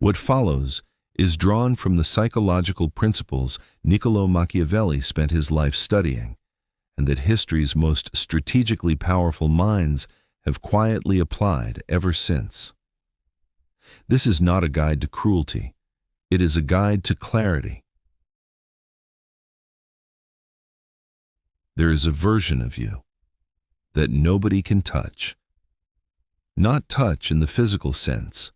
What follows is drawn from the psychological principles Niccolò Machiavelli spent his life studying, and that history's most strategically powerful minds have quietly applied ever since. This is not a guide to cruelty. It is a guide to clarity. There is a version of you that nobody can touch. Not touch in the physical sense,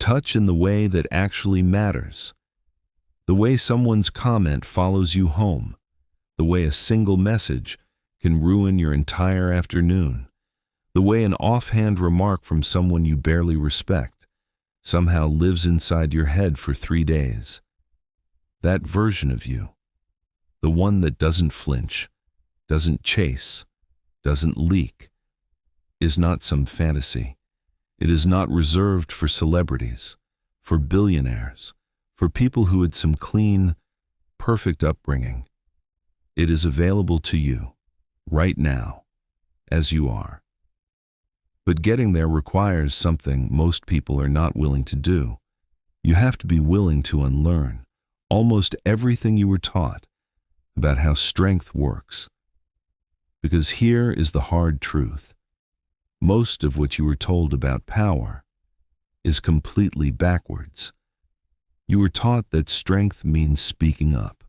touch in the way that actually matters. The way someone's comment follows you home, the way a single message can ruin your entire afternoon, the way an offhand remark from someone you barely respect somehow lives inside your head for 3 days. That version of you, the one that doesn't flinch, doesn't chase, doesn't leak, is not some fantasy. It is not reserved for celebrities, for billionaires, for people who had some clean, perfect upbringing. It is available to you, right now, as you are. But getting there requires something most people are not willing to do. You have to be willing to unlearn almost everything you were taught about how strength works. Because here is the hard truth. Most of what you were told about power is completely backwards. You were taught that strength means speaking up,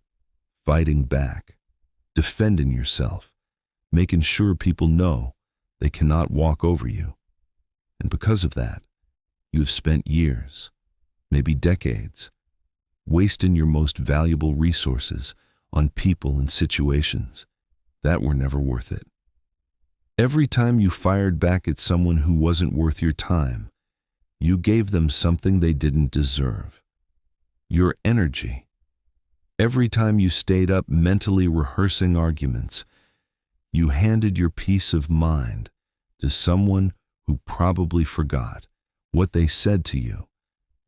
fighting back, defending yourself, making sure people know they cannot walk over you. And because of that, you have spent years, maybe decades, wasting your most valuable resources on people and situations that were never worth it. Every time you fired back at someone who wasn't worth your time, you gave them something they didn't deserve. Your energy. Every time you stayed up mentally rehearsing arguments, you handed your peace of mind to someone who probably forgot what they said to you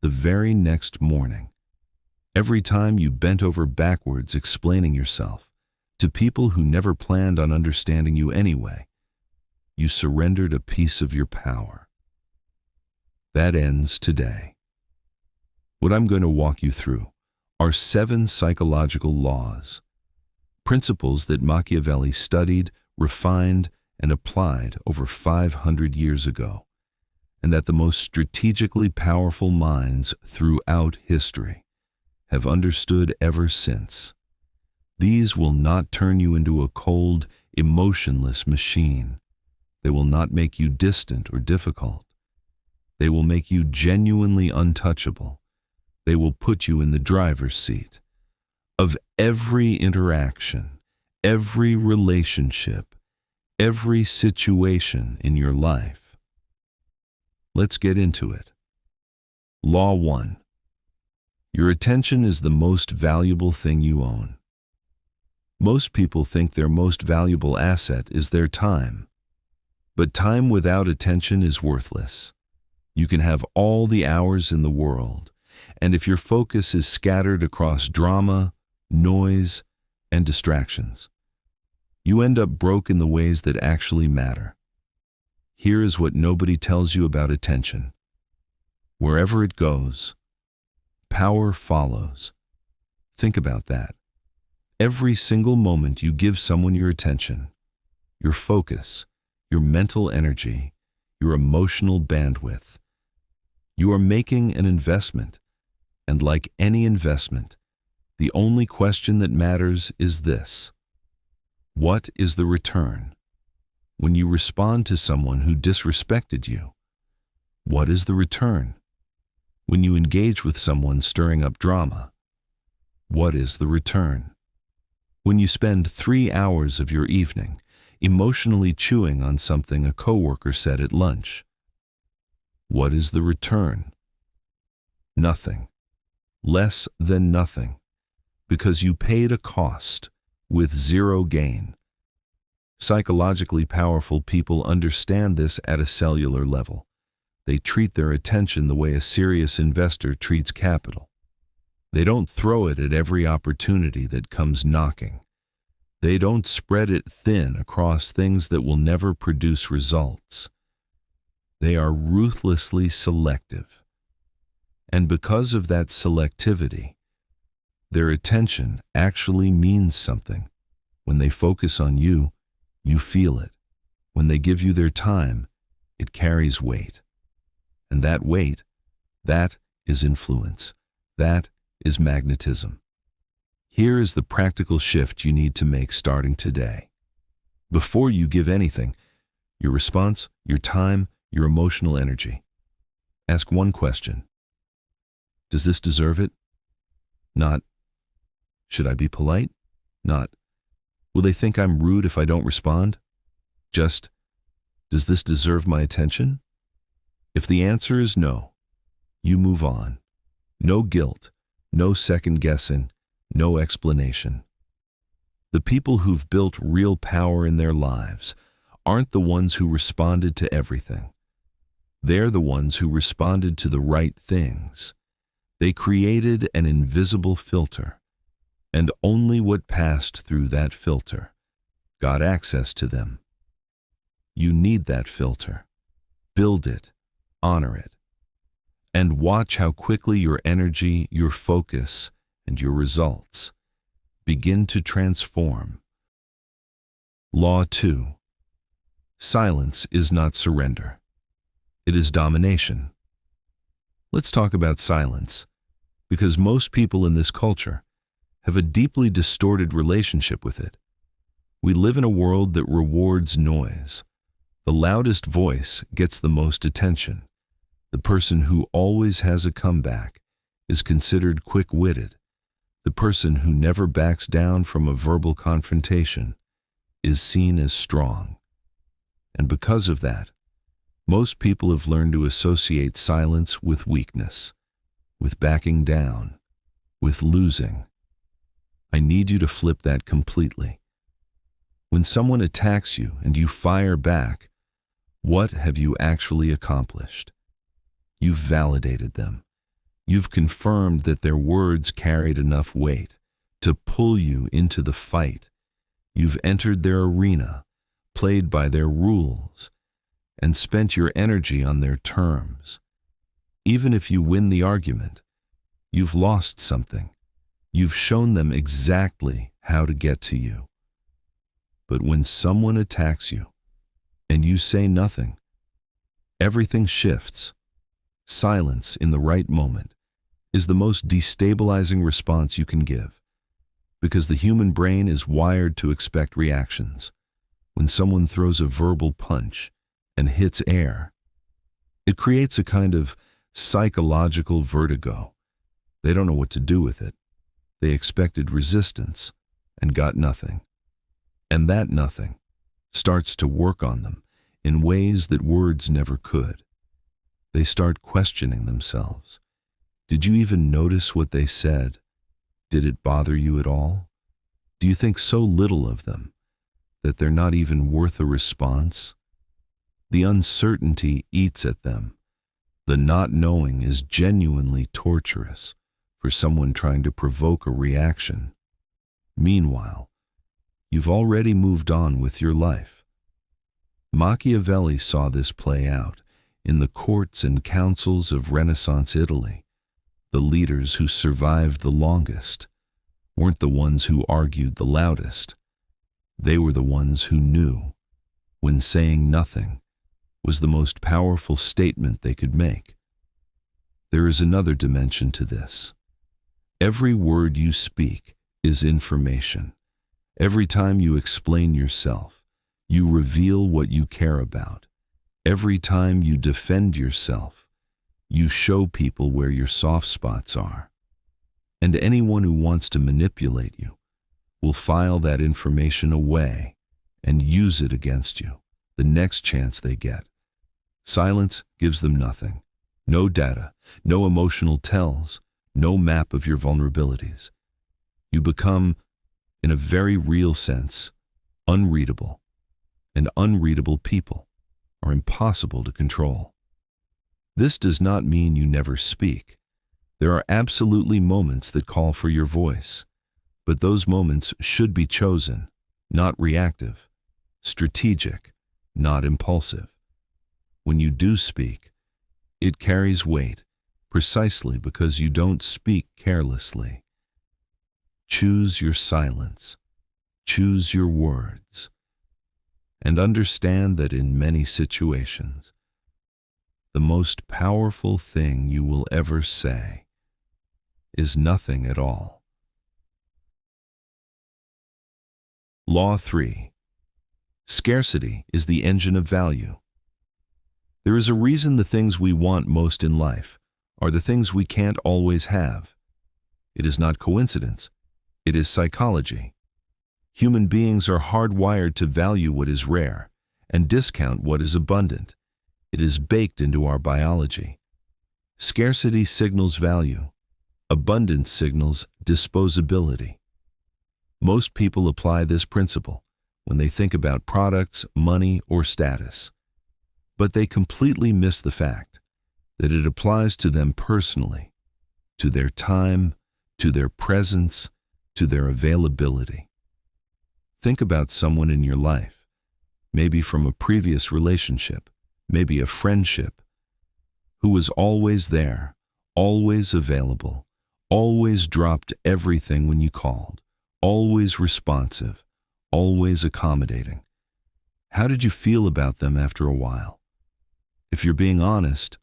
the very next morning. Every time you bent over backwards explaining yourself to people who never planned on understanding you anyway, you surrendered a piece of your power. That ends today. What I'm going to walk you through are 7 psychological laws, principles that Machiavelli studied, refined, and applied over 500 years ago, and that the most strategically powerful minds throughout history have understood ever since. These will not turn you into a cold, emotionless machine. They will not make you distant or difficult. They will make you genuinely untouchable. They will put you in the driver's seat of every interaction, every relationship, every situation in your life. Let's get into it. Law 1. Your attention is the most valuable thing you own. Most people think their most valuable asset is their time. But time without attention is worthless. You can have all the hours in the world, and if your focus is scattered across drama, noise, and distractions, you end up broke in the ways that actually matter. Here is what nobody tells you about attention. Wherever it goes, power follows. Think about that. Every single moment you give someone your attention, your focus, your mental energy, your emotional bandwidth, you are making an investment. And like any investment, the only question that matters is this: what is the return? When you respond to someone who disrespected you, what is the return? When you engage with someone stirring up drama, what is the return? When you spend 3 hours of your evening emotionally chewing on something a coworker said at lunch, what is the return? Nothing. Less than nothing, because you paid a cost with zero gain. Psychologically powerful people understand this at a cellular level. They treat their attention the way a serious investor treats capital. They don't throw it at every opportunity that comes knocking. They don't spread it thin across things that will never produce results. They are ruthlessly selective. And because of that selectivity, their attention actually means something. When they focus on you, you feel it. When they give you their time, it carries weight. And that weight, that is influence. That is magnetism. Here is the practical shift you need to make starting today. Before you give anything, your response, your time, your emotional energy, ask one question. Does this deserve it? Not, should I be polite? Not, will they think I'm rude if I don't respond? Just, does this deserve my attention? If the answer is no, you move on. No guilt, no second guessing, no explanation. The people who've built real power in their lives aren't the ones who responded to everything. They're the ones who responded to the right things. They created an invisible filter, and only what passed through that filter got access to them. You need that filter. Build it, honor it, and watch how quickly your energy, your focus, and your results begin to transform. Law 2. Silence is not surrender. It is domination. Let's talk about silence, because most people in this culture have a deeply distorted relationship with it. We live in a world that rewards noise. The loudest voice gets the most attention. The person who always has a comeback is considered quick-witted. The person who never backs down from a verbal confrontation is seen as strong. And because of that, most people have learned to associate silence with weakness, with backing down, with losing. I need you to flip that completely. When someone attacks you and you fire back, what have you actually accomplished? You've validated them. You've confirmed that their words carried enough weight to pull you into the fight. You've entered their arena, played by their rules, and spent your energy on their terms. Even if you win the argument, you've lost something. You've shown them exactly how to get to you. But when someone attacks you and you say nothing, everything shifts. Silence in the right moment is the most destabilizing response you can give, because the human brain is wired to expect reactions. When someone throws a verbal punch and hits air, it creates a kind of psychological vertigo. They don't know what to do with it. They expected resistance and got nothing. And that nothing starts to work on them in ways that words never could. They start questioning themselves. Did you even notice what they said? Did it bother you at all? Do you think so little of them that they're not even worth a response? The uncertainty eats at them. The not knowing is genuinely torturous for someone trying to provoke a reaction. Meanwhile, you've already moved on with your life. Machiavelli saw this play out in the courts and councils of Renaissance Italy. The leaders who survived the longest weren't the ones who argued the loudest. They were the ones who knew when saying nothing was the most powerful statement they could make. There is another dimension to this. Every word you speak is information. Every time you explain yourself, you reveal what you care about. Every time you defend yourself, you show people where your soft spots are. And anyone who wants to manipulate you will file that information away and use it against you the next chance they get. Silence gives them nothing. No data, no emotional tells, no map of your vulnerabilities. You become, in a very real sense, unreadable. And unreadable people are impossible to control. This does not mean you never speak. There are absolutely moments that call for your voice, but those moments should be chosen, not reactive, strategic, not impulsive. When you do speak, it carries weight precisely because you don't speak carelessly. Choose your silence, choose your words, and understand that in many situations, the most powerful thing you will ever say is nothing at all. Law 3. Scarcity is the engine of value. There is a reason the things we want most in life are the things we can't always have. It is not coincidence. It is psychology. Human beings are hardwired to value what is rare and discount what is abundant. It is baked into our biology. Scarcity signals value. Abundance signals disposability. Most people apply this principle when they think about products, money, or status. But they completely miss the fact that it applies to them personally, to their time, to their presence, to their availability. Think about someone in your life, maybe from a previous relationship, maybe a friendship, who was always there, always available, always dropped everything when you called, always responsive, always accommodating. How did you feel about them after a while? If you're being honest,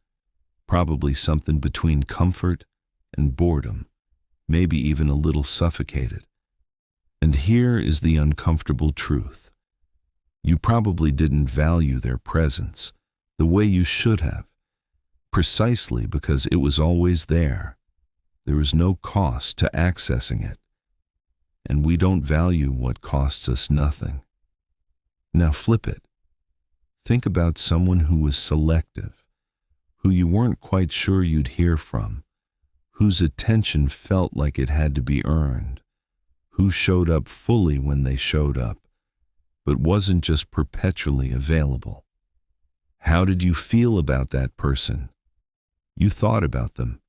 probably something between comfort and boredom, maybe even a little suffocated. And here is the uncomfortable truth. You probably didn't value their presence the way you should have, precisely because it was always there. There was no cost to accessing it. And we don't value what costs us nothing. Now flip it. Think about someone who was selective, who you weren't quite sure you'd hear from, whose attention felt like it had to be earned, who showed up fully when they showed up, but wasn't just perpetually available. How did you feel about that person? You thought about them.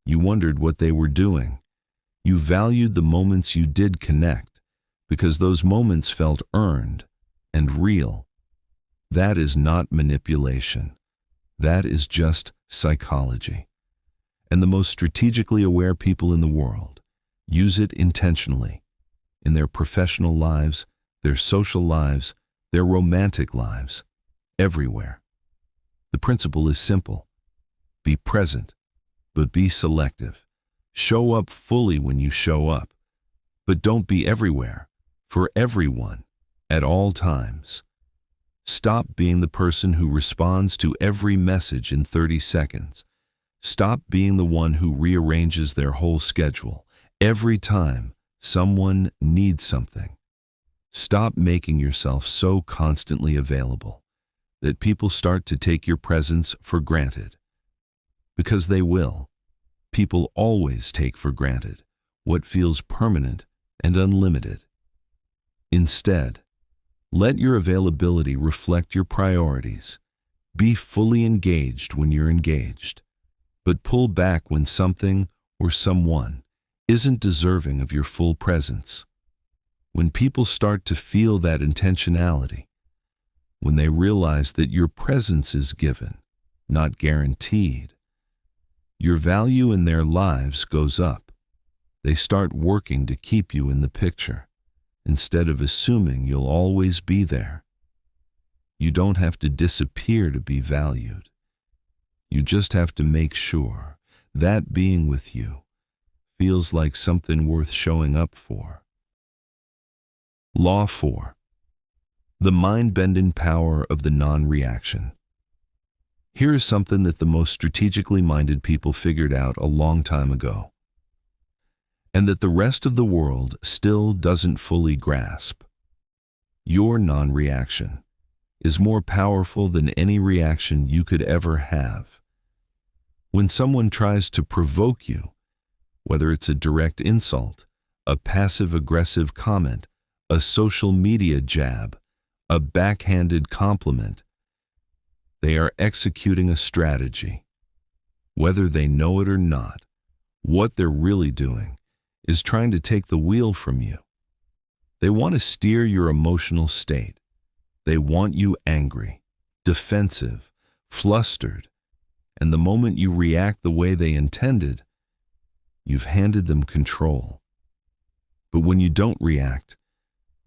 You wondered what they were doing. You valued the moments you did connect because those moments felt earned and real. That is not manipulation. That is just psychology. And the most strategically aware people in the world use it intentionally in their professional lives, their social lives, their romantic lives, everywhere. The principle is simple. Be present, but be selective. Show up fully when you show up, but don't be everywhere, for everyone, at all times. Stop being the person who responds to every message in 30 seconds. Stop being the one who rearranges their whole schedule every time someone needs something. Stop making yourself so constantly available that people start to take your presence for granted. Because they will. People always take for granted what feels permanent and unlimited. Instead, let your availability reflect your priorities. Be fully engaged when you're engaged, but pull back when something or someone isn't deserving of your full presence. When people start to feel that intentionality, when they realize that your presence is given, not guaranteed, your value in their lives goes up. They start working to keep you in the picture, instead of assuming you'll always be there. You don't have to disappear to be valued. You just have to make sure that being with you feels like something worth showing up for. Law 4. The mind-bending power of the non-reaction. Here is something that the most strategically minded people figured out a long time ago, and that the rest of the world still doesn't fully grasp. Your non-reaction is more powerful than any reaction you could ever have. When someone tries to provoke you, whether it's a direct insult, a passive-aggressive comment, a social media jab, a backhanded compliment, they are executing a strategy. Whether they know it or not, what they're really doing is trying to take the wheel from you. They want to steer your emotional state. They want you angry, defensive, flustered, And the moment you react the way they intended, you've handed them control. But when you don't react,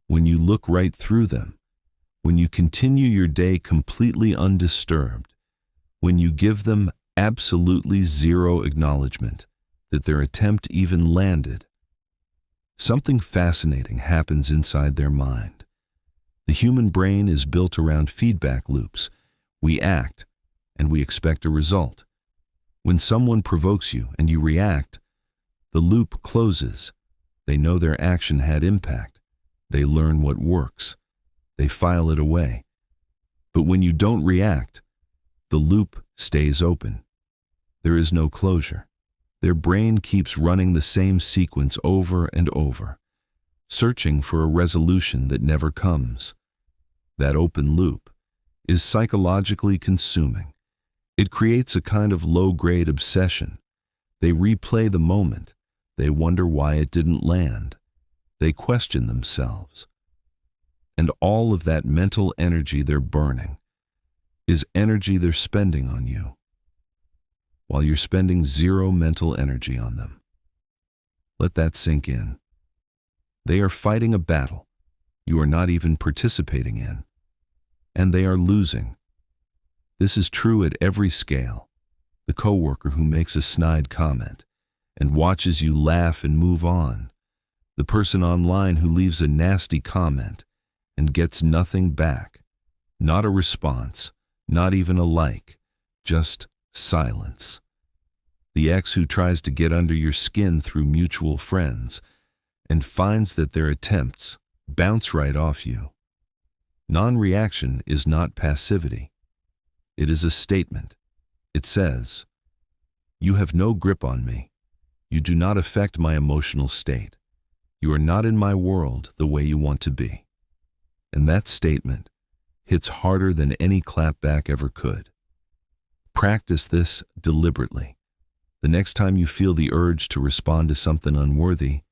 when you look right through them, when you continue your day completely undisturbed, when you give them absolutely zero acknowledgement that their attempt even landed, something fascinating happens inside their mind. The human brain is built around feedback loops. We act, and we expect a result. When someone provokes you and you react, the loop closes. They know their action had impact. They learn what works. They file it away. But when you don't react, the loop stays open. There is no closure. Their brain keeps running the same sequence over and over, searching for a resolution that never comes. That open loop is psychologically consuming. It creates a kind of low-grade obsession. They replay the moment. They wonder why it didn't land. They question themselves. And all of that mental energy they're burning is energy they're spending on you, while you're spending zero mental energy on them. Let that sink in. They are fighting a battle you are not even participating in, and they are losing. This is true at every scale. The coworker who makes a snide comment and watches you laugh and move on. The person online who leaves a nasty comment and gets nothing back. Not a response, not even a like, just silence. The ex who tries to get under your skin through mutual friends and finds that their attempts bounce right off you. Non-reaction is not passivity. It is a statement. It says, "You have no grip on me. You do not affect my emotional state. You are not in my world the way you want to be." And that statement hits harder than any clapback ever could. Practice this deliberately. The next time you feel the urge to respond to something unworthy,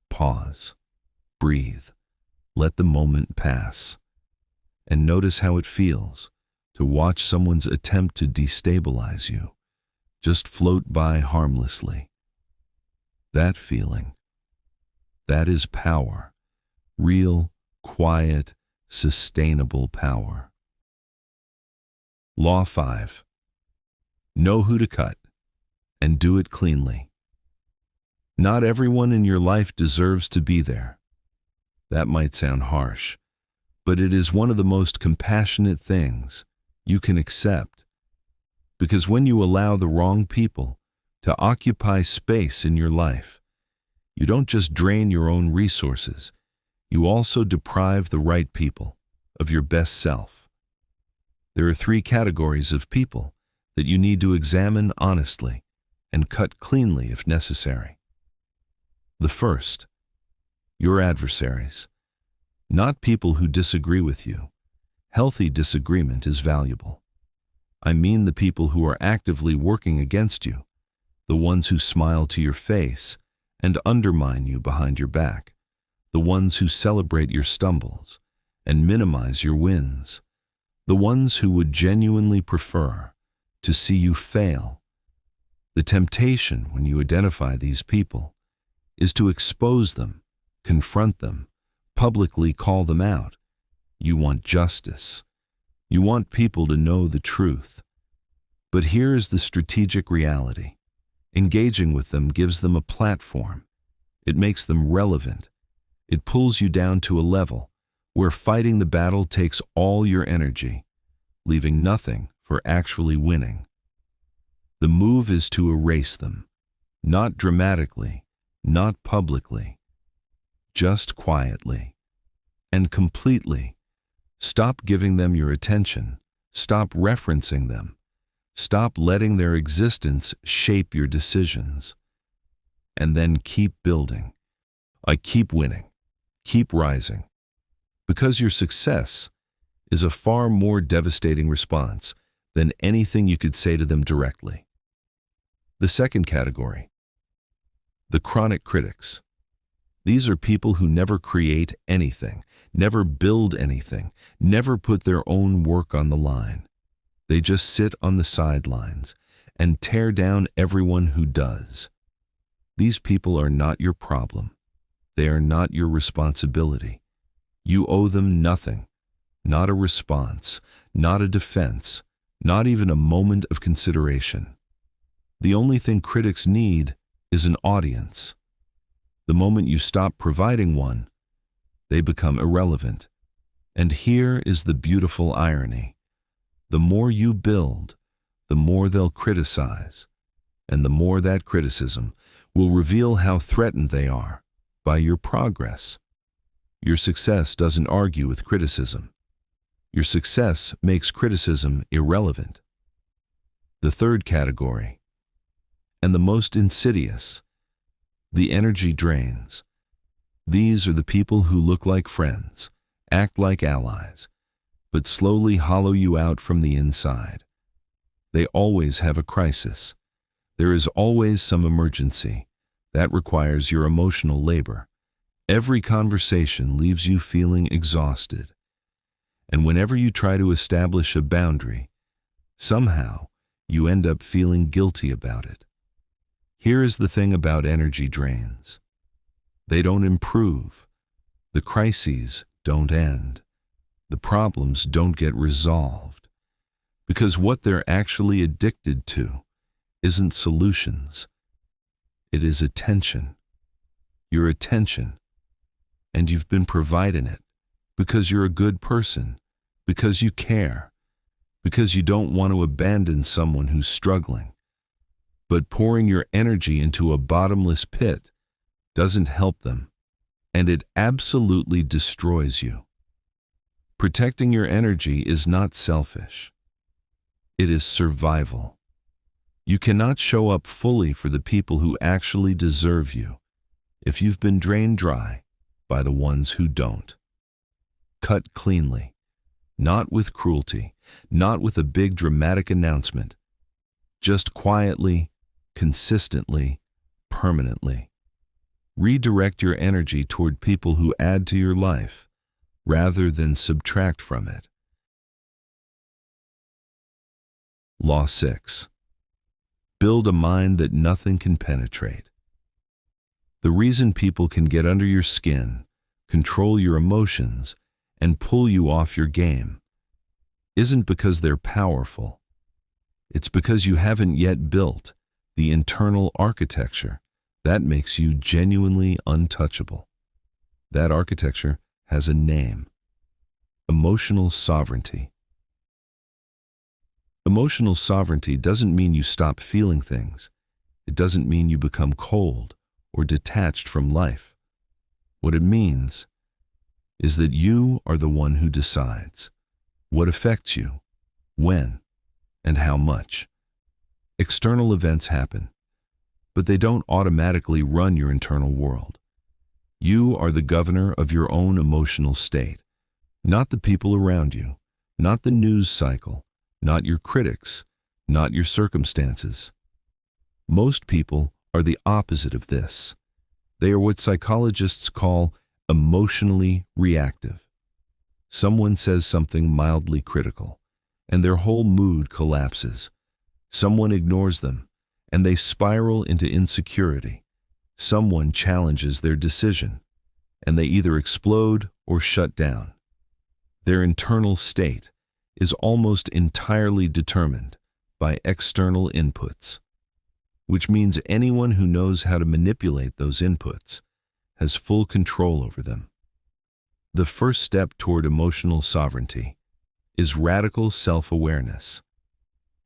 pause, breathe, let the moment pass, and notice how it feels to watch someone's attempt to destabilize you just float by harmlessly. That feeling, that is power, real, quiet, sustainable power. Law 5. Know who to cut, and do it cleanly. Not everyone in your life deserves to be there. That might sound harsh, but it is one of the most compassionate things you can accept. Because when you allow the wrong people to occupy space in your life, you don't just drain your own resources, you also deprive the right people of your best self. There are 3 categories of people that you need to examine honestly and cut cleanly if necessary. The first, your adversaries. Not people who disagree with you. Healthy disagreement is valuable. I mean the people who are actively working against you, the ones who smile to your face and undermine you behind your back, the ones who celebrate your stumbles and minimize your wins, the ones who would genuinely prefer to see you fail. The temptation when you identify these people is to expose them, confront them, publicly call them out. You want justice. You want people to know the truth. But here is the strategic reality. Engaging with them gives them a platform. It makes them relevant. It pulls you down to a level where fighting the battle takes all your energy, leaving nothing for actually winning. The move is to erase them, not dramatically, not publicly, just quietly and completely. Stop giving them your attention. Stop referencing them. Stop letting their existence shape your decisions. And then keep building. Keep winning. Keep rising. Because your success is a far more devastating response than anything you could say to them directly. The second category, the chronic critics. These are people who never create anything, never build anything, never put their own work on the line. They just sit on the sidelines and tear down everyone who does. These people are not your problem. They are not your responsibility. You owe them nothing, not a response, not a defense, not even a moment of consideration. The only thing critics need is an audience. The moment you stop providing one, they become irrelevant. And here is the beautiful irony. The more you build, the more they'll criticize, and the more that criticism will reveal how threatened they are by your progress. Your success doesn't argue with criticism. Your success makes criticism irrelevant. The third category, and the most insidious, the energy drains. These are the people who look like friends, act like allies, but slowly hollow you out from the inside. They always have a crisis. There is always some emergency that requires your emotional labor. Every conversation leaves you feeling exhausted. And whenever you try to establish a boundary, somehow you end up feeling guilty about it. Here is the thing about energy drains. They don't improve. The crises don't end. The problems don't get resolved. Because what they're actually addicted to isn't solutions. It is attention. Your attention. And you've been providing it because you're a good person, because you care, because you don't want to abandon someone who's struggling. But pouring your energy into a bottomless pit doesn't help them, and it absolutely destroys you. Protecting your energy is not selfish. It is survival. You cannot show up fully for the people who actually deserve you if you've been drained dry by the ones who don't. Cut cleanly, not with cruelty, not with a big dramatic announcement, just quietly, consistently, permanently. Redirect your energy toward people who add to your life rather than subtract from it. Law 6. Build a mind that nothing can penetrate. The reason people can get under your skin, control your emotions, and pull you off your game isn't because they're powerful. It's because you haven't yet built the internal architecture that makes you genuinely untouchable. That architecture has a name: emotional sovereignty. Emotional sovereignty doesn't mean you stop feeling things. It doesn't mean you become cold or detached from life. What it means is that you are the one who decides what affects you, when, and how much. External events happen, but they don't automatically run your internal world. You are the governor of your own emotional state, not the people around you, not the news cycle, not your critics, not your circumstances. Most people are the opposite of this. They are what psychologists call emotionally reactive. Someone says something mildly critical, and their whole mood collapses. Someone ignores them, and they spiral into insecurity. Someone challenges their decision, and they either explode or shut down. Their internal state is almost entirely determined by external inputs, which means anyone who knows how to manipulate those inputs has full control over them. The first step toward emotional sovereignty is radical self-awareness.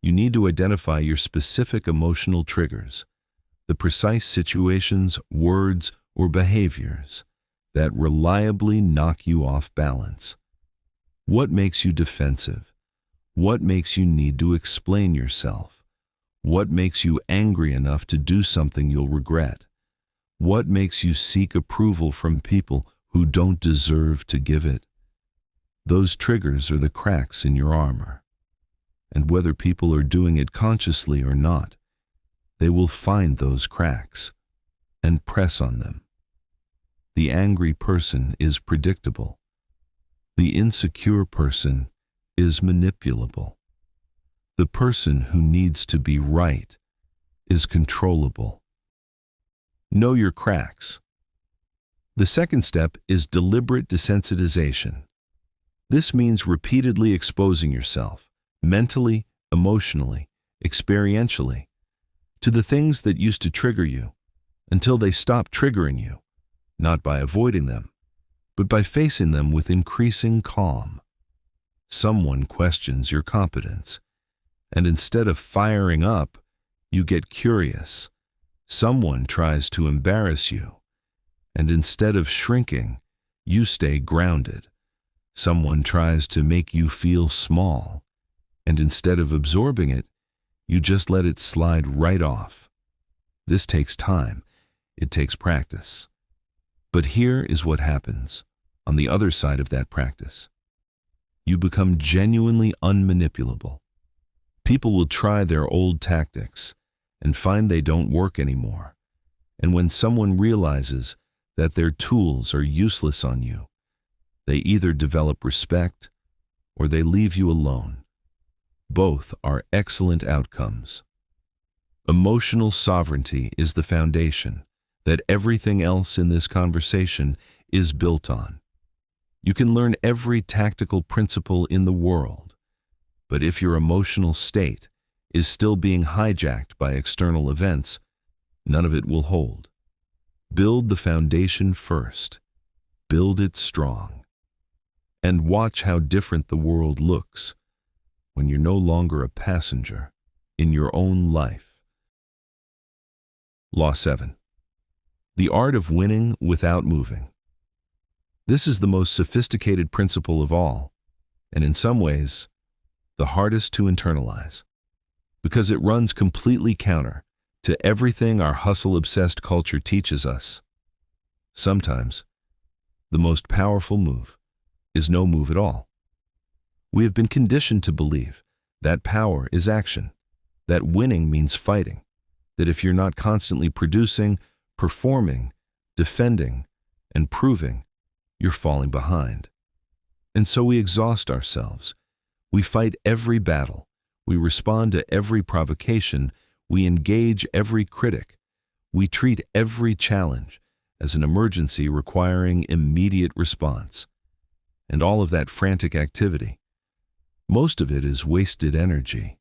You need to identify your specific emotional triggers, the precise situations, words, or behaviors that reliably knock you off balance. What makes you defensive? What makes you need to explain yourself? What makes you angry enough to do something you'll regret? What makes you seek approval from people who don't deserve to give it? Those triggers are the cracks in your armor. And whether people are doing it consciously or not, they will find those cracks and press on them. The angry person is predictable. The insecure person is manipulable. The person who needs to be right is controllable. Know your cracks. The second step is deliberate desensitization. This means repeatedly exposing yourself, mentally, emotionally, experientially, to the things that used to trigger you, until they stop triggering you, not by avoiding them, but by facing them with increasing calm. Someone questions your competence, and instead of firing up, you get curious. Someone tries to embarrass you, and instead of shrinking, you stay grounded. Someone tries to make you feel small, and instead of absorbing it, you just let it slide right off. This takes time. It takes practice. But here is what happens on the other side of that practice. You become genuinely unmanipulable. People will try their old tactics and find they don't work anymore. And when someone realizes that their tools are useless on you, they either develop respect or they leave you alone. Both are excellent outcomes. Emotional sovereignty is the foundation that everything else in this conversation is built on. You can learn every tactical principle in the world, but if your emotional state is still being hijacked by external events, none of it will hold. Build the foundation first. Build it strong. And watch how different the world looks when you're no longer a passenger in your own life. Law 7. The art of winning without moving. This is the most sophisticated principle of all, and in some ways, the hardest to internalize, because it runs completely counter to everything our hustle-obsessed culture teaches us. Sometimes, the most powerful move is no move at all. We have been conditioned to believe that power is action, that winning means fighting, that if you're not constantly producing, performing, defending, and proving, you're falling behind. And so we exhaust ourselves. We fight every battle. We respond to every provocation. We engage every critic. We treat every challenge as an emergency requiring immediate response. And all of that frantic activity, most of it is wasted energy.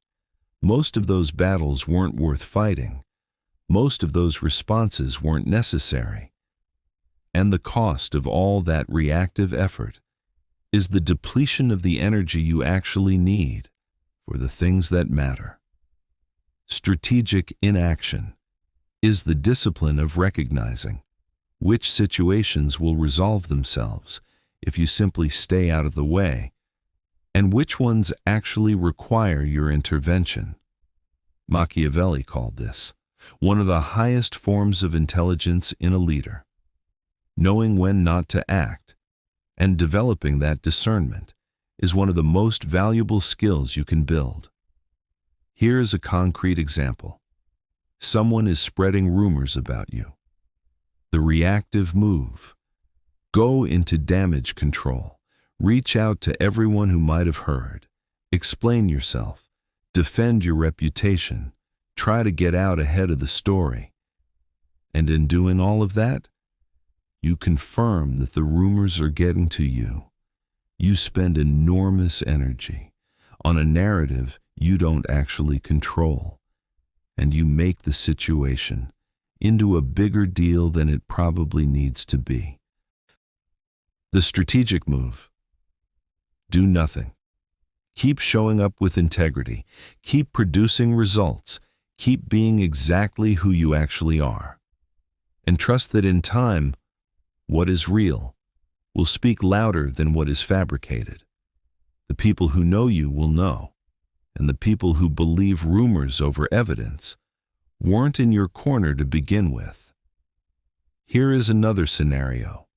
Most of those battles weren't worth fighting. Most of those responses weren't necessary. And the cost of all that reactive effort is the depletion of the energy you actually need for the things that matter. Strategic inaction is the discipline of recognizing which situations will resolve themselves if you simply stay out of the way, and which ones actually require your intervention. Machiavelli called this one of the highest forms of intelligence in a leader. Knowing when not to act and developing that discernment is one of the most valuable skills you can build. Here is a concrete example. Someone is spreading rumors about you. The reactive move. Go into damage control. Reach out to everyone who might have heard. Explain yourself. Defend your reputation. Try to get out ahead of the story. And in doing all of that, you confirm that the rumors are getting to you. You spend enormous energy on a narrative you don't actually control, and you make the situation into a bigger deal than it probably needs to be. The strategic move. Do nothing. Keep showing up with integrity. Keep producing results. Keep being exactly who you actually are. And trust that in time, what is real will speak louder than what is fabricated. The people who know you will know, and the people who believe rumors over evidence weren't in your corner to begin with. Here is another scenario.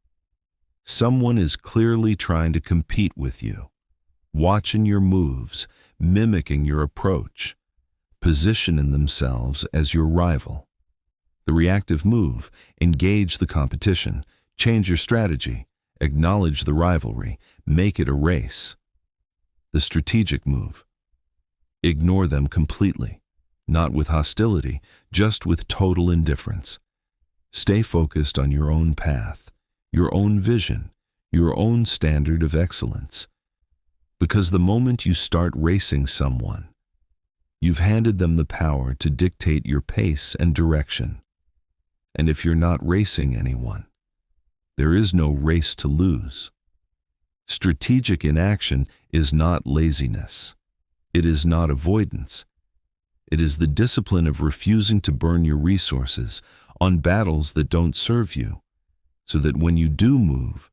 Someone is clearly trying to compete with you, watching your moves, mimicking your approach, positioning themselves as your rival. The reactive move: engage the competition, change your strategy, acknowledge the rivalry, make it a race. The strategic move: Ignore them completely, not with hostility, just with total indifference. Stay focused on your own path, your own vision, your own standard of excellence. Because the moment you start racing someone, you've handed them the power to dictate your pace and direction. And if you're not racing anyone, there is no race to lose. Strategic inaction is not laziness. It is not avoidance. It is the discipline of refusing to burn your resources on battles that don't serve you, so that when you do move,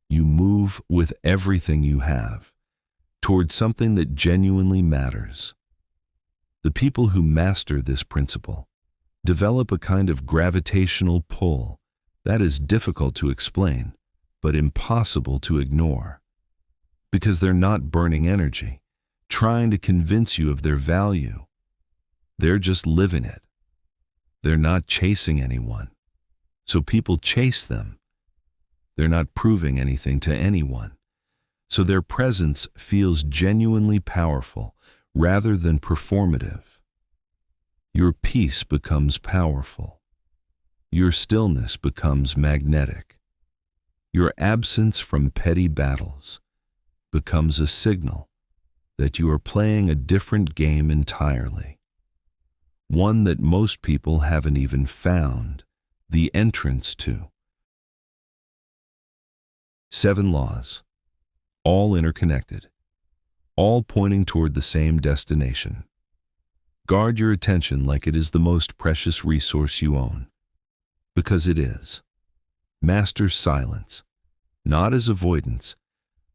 you move with everything you have towards something that genuinely matters. The people who master this principle develop a kind of gravitational pull that is difficult to explain, but impossible to ignore. Because they're not burning energy, trying to convince you of their value. They're just living it. They're not chasing anyone, so people chase them. They're not proving anything to anyone, so their presence feels genuinely powerful rather than performative. Your peace becomes powerful. Your stillness becomes magnetic. Your absence from petty battles becomes a signal that you are playing a different game entirely. One that most people haven't even found the entrance to. 7 laws, all interconnected, all pointing toward the same destination. Guard your attention like it is the most precious resource you own, because it is. Master silence, not as avoidance,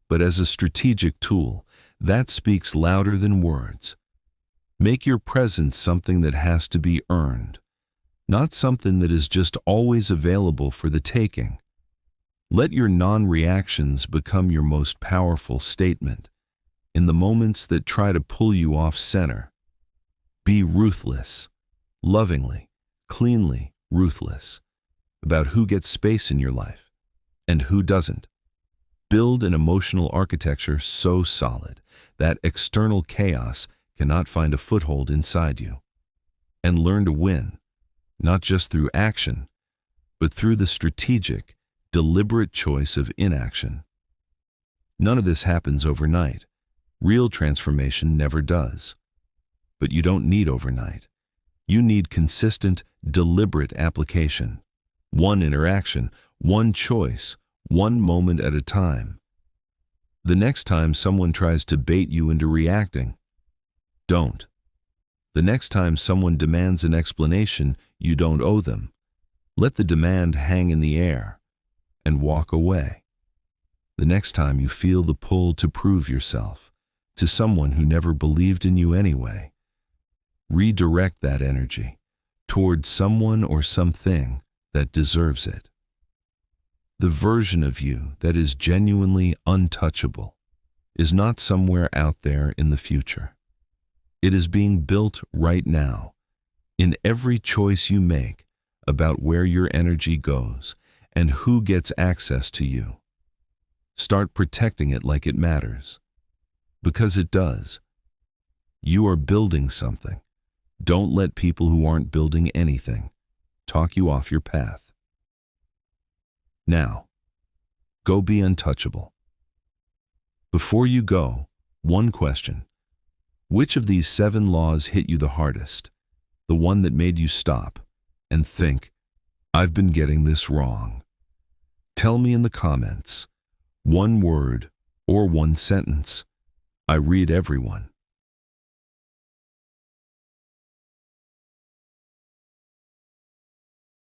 but as a strategic tool that speaks louder than words. Make your presence something that has to be earned, not something that is just always available for the taking. Let your non-reactions become your most powerful statement in the moments that try to pull you off center. Be ruthless, lovingly, cleanly ruthless, about who gets space in your life and who doesn't. Build an emotional architecture so solid that external chaos cannot find a foothold inside you. And learn to win, not just through action, but through the strategic, deliberate choice of inaction. None of this happens overnight. Real transformation never does. But you don't need overnight. You need consistent, deliberate application. One interaction, one choice, one moment at a time. The next time someone tries to bait you into reacting, don't. The next time someone demands an explanation you don't owe them, let the demand hang in the air and walk away. The next time you feel the pull to prove yourself to someone who never believed in you anyway, redirect that energy toward someone or something that deserves it. The version of you that is genuinely untouchable is not somewhere out there in the future. It is being built right now, in every choice you make about where your energy goes and who gets access to you. Start protecting it like it matters, because it does. You are building something. Don't let people who aren't building anything talk you off your path. Now, go be untouchable. Before you go, one question. Which of these 7 laws hit you the hardest? The one that made you stop and think, I've been getting this wrong. Tell me in the comments. One word or one sentence. I read everyone.